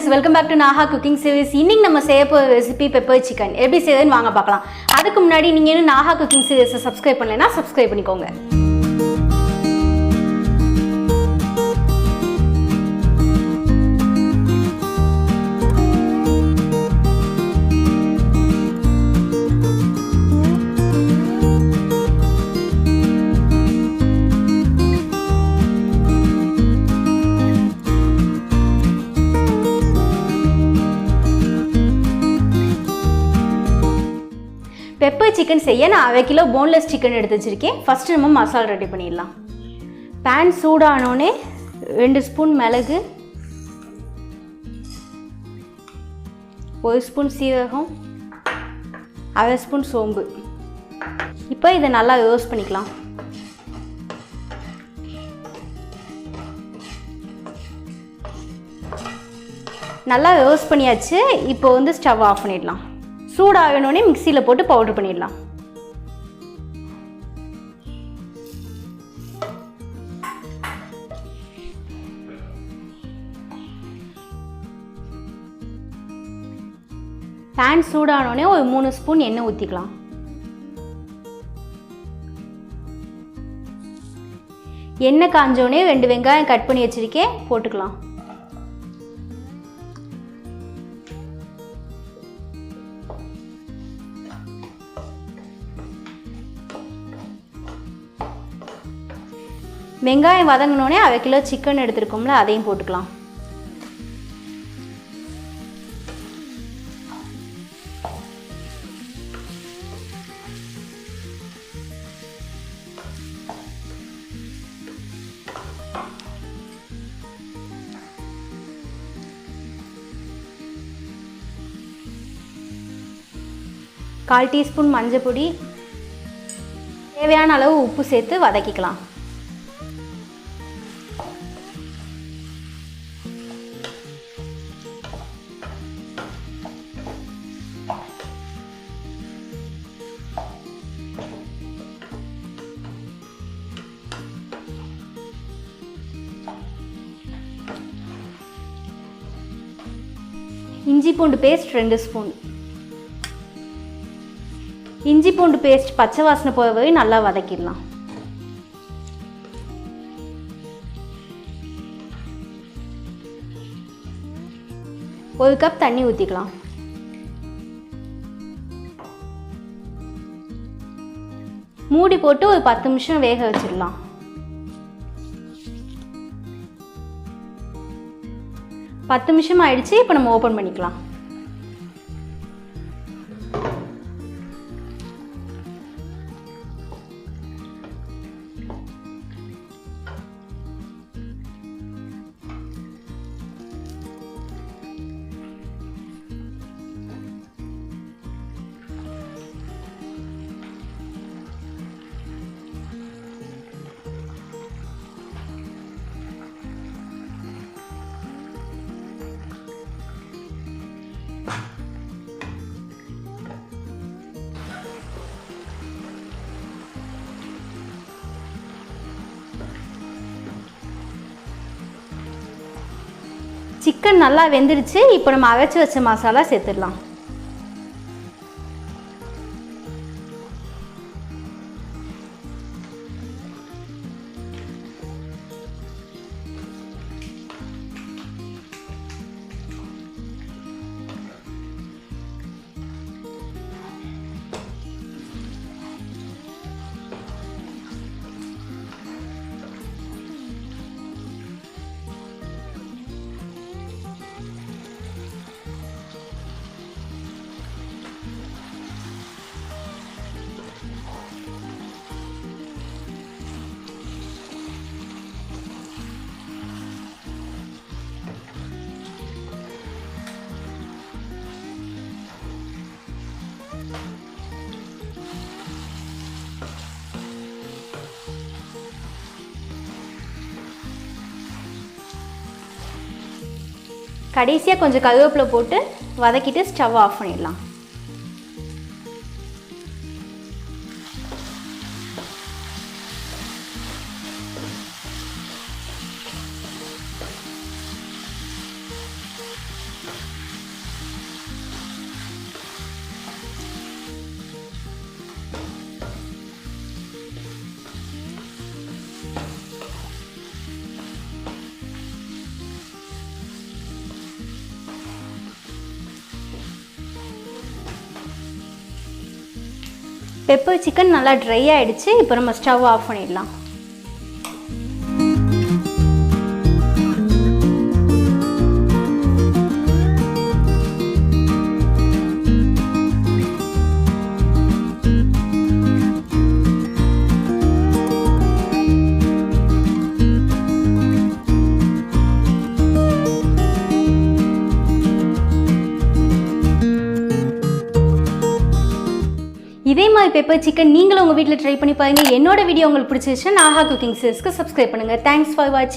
friends, welcome back to Naga Cooking Series. இன்னைக்கு நம்ம செய்ய போற ரெசிபி பெப்பர் சிக்கன். எப்படி செய்யறதுன்னு வாங்க பார்க்கலாம். அதுக்கு முன்னாடி நீங்க இன்னும் Naga Cooking Series subscribe பண்ணலைனா subscribe பண்ணிக்கோங்க. பெப்பர் சிக்கன் செய்ய நான் 1/2 கிலோ போன்லெஸ் சிக்கன் எடுத்து வச்சிருக்கேன். ஃபர்ஸ்ட் நம்ம மசாலா ரெடி பண்ணிடலாம். பேன் சூடானோடனே 2 ஸ்பூன் மிளகு, 1 ஸ்பூன் சீரகம், 1/2 ஸ்பூன் சோம்பு. இப்போ இதை நல்லா ரோஸ்ட் பண்ணிக்கலாம். நல்லா ரோஸ்ட் பண்ணியாச்சு. இப்போ ஸ்டவ் ஆஃப் பண்ணிடலாம். சூடாகணுன்னே மிக்சியில் போட்டு பவுடர் பண்ணிடலாம். பேன் சூடானோடனே ஒரு 3 ஸ்பூன் எண்ணெய் ஊற்றிக்கலாம். எண்ணெய் காஞ்சோடனே 2 வெங்காயம் கட் பண்ணி வச்சுருக்கேன், போட்டுக்கலாம். வெங்காயம் வதங்கினோடனே 1/2 கிலோ சிக்கன் எடுத்துருக்கோம்ல, அதையும் போட்டுக்கலாம். கால் டீஸ்பூன் மஞ்சள் பொடி, தேவையான அளவு உப்பு சேர்த்து வதக்கிக்கலாம். இஞ்சி பூண்டு பேஸ்ட் 2 ஸ்பூன். இஞ்சி பூண்டு பேஸ்ட் பச்சை வாசனை போகிற வரை நல்லா வதக்கிடலாம். ஒரு கப் தண்ணி ஊற்றிக்கலாம். மூடி போட்டு ஒரு 10 நிமிஷம் வேக வச்சிடலாம். 10 நிமிஷம் ஆயிடுச்சு. இப்போ நம்ம ஓப்பன் பண்ணிக்கலாம். சிக்கன் நல்லா வெந்துடுச்சு. இப்போ நம்ம அரைச்சி வச்ச மசாலா சேர்த்துடலாம். கடைசியாக கொஞ்சம் கருவேப்பிலை போட்டு வதக்கிட்டு ஸ்டவ் ஆஃப் பண்ணிடலாம். பெப்பர் சிக்கன் நல்லா ட்ரை ஆகிடுச்சு. இப்போ நம்ம ஸ்டவ் ஆஃப் பண்ணிடலாம். இதே மாதிரி பெப்பர் சிக்கன் நீங்களும் உங்கள் வீட்டில் ட்ரை பண்ணி பாருங்கள். என்னோட வீடியோ உங்களுக்கு பிடிச்சிருச்சுன்னா நாகா குக்கிங் சீரிஸ்க்கு சப்ஸ்கிரைப் பண்ணுங்கள். தேங்க்ஸ் ஃபார் வாட்சிங்.